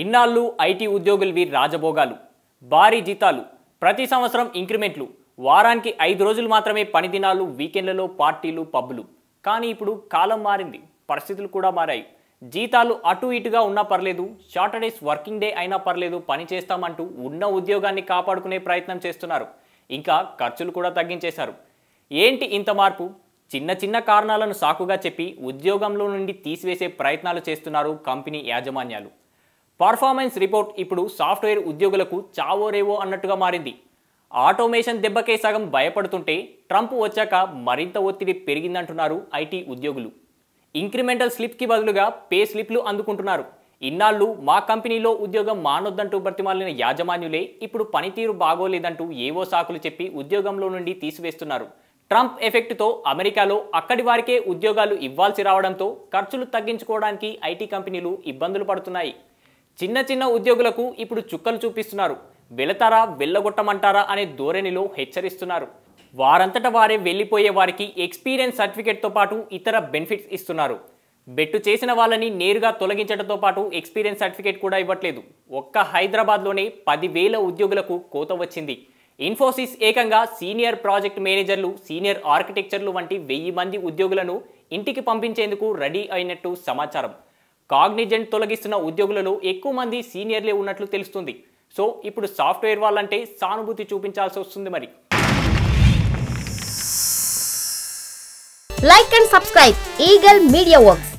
ఇన్నాళ్ళు ఐటీ ఉద్యోగులవి రాజభోగాలు, భారీ జీతాలు, ప్రతి సంవత్సరం ఇంక్రిమెంట్లు, వారానికి 5 రోజులు మాత్రమే పని దినాలు, వీకెండ్లలో పార్టీలు, పబ్బులు. కానీ ఇప్పుడు కాలం మారింది, పరిస్థితులు కూడా మారాయి. జీతాలు అటు ఇటుగా ఉన్నా పర్లేదు, సాటర్డేస్ వర్కింగ్ డే అయినా పర్లేదు, పని చేస్తామంటూ ఉన్న ఉద్యోగాన్ని కాపాడుకునే ప్రయత్నం చేస్తున్నారు. ఇంకా ఖర్చులు కూడా తగ్గించేశారు. ఏంటి ఇంత మార్పు? చిన్న చిన్న కారణాలను సాకుగా చెప్పి ఉద్యోగంలో నుండి తీసివేసే ప్రయత్నాలు చేస్తున్నారు కంపెనీ యాజమాన్యాలు. పర్ఫార్మెన్స్ రిపోర్ట్ ఇప్పుడు సాఫ్ట్వేర్ ఉద్యోగులకు చావో రేవో అన్నట్టుగా మారింది. ఆటోమేషన్ దెబ్బకే సగం భయపడుతుంటే ట్రంప్ వచ్చాక మరింత ఒత్తిడి పెరిగిందంటున్నారు ఐటీ ఉద్యోగులు. ఇంక్రిమెంటల్ స్లిప్కి బదులుగా పే స్లిప్లు అందుకుంటున్నారు. ఇన్నాళ్ళు మా కంపెనీలో ఉద్యోగం మానొద్దంటూ బ్రతిమాలిన యాజమాన్యులే ఇప్పుడు పనితీరు బాగోలేదంటూ ఏవో సాకులు చెప్పి ఉద్యోగంలో నుండి తీసివేస్తున్నారు. ట్రంప్ ఎఫెక్ట్తో అమెరికాలో అక్కడి వారికే ఉద్యోగాలు ఇవ్వాల్సి రావడంతో ఖర్చులు తగ్గించుకోవడానికి ఐటీ కంపెనీలు ఇబ్బందులు పడుతున్నాయి. చిన్న చిన్న ఉద్యోగులకు ఇప్పుడు చుక్కలు చూపిస్తున్నారు. వెళతారా వెళ్ళగొట్టమంటారా అనే ధోరణిలో హెచ్చరిస్తున్నారు. వారంతట వారే వెళ్ళిపోయే వారికి ఎక్స్పీరియన్స్ సర్టిఫికేట్తో పాటు ఇతర బెనిఫిట్స్ ఇస్తున్నారు. బెట్టు చేసిన వాళ్ళని నేరుగా తొలగించడంతో పాటు ఎక్స్పీరియన్స్ సర్టిఫికేట్ కూడా ఇవ్వట్లేదు. ఒక్క హైదరాబాద్లోనే 10,000 ఉద్యోగులకు కోత వచ్చింది. ఇన్ఫోసిస్ ఏకంగా సీనియర్ ప్రాజెక్ట్ మేనేజర్లు, సీనియర్ ఆర్కిటెక్చర్లు వంటి 1000 మంది ఉద్యోగులను ఇంటికి పంపించేందుకు రెడీ అయినట్టు సమాచారం. కాగ్నిజెంట్ తొలగిస్తున్న ఉద్యోగులలో ఎక్కువ మంది సీనియర్లే ఉన్నట్లు తెలుస్తుంది. సో ఇప్పుడు సాఫ్ట్వేర్ వాళ్ళంటే సానుభూతి చూపించాల్సి వస్తుంది. మరి like and subscribe eagle media works.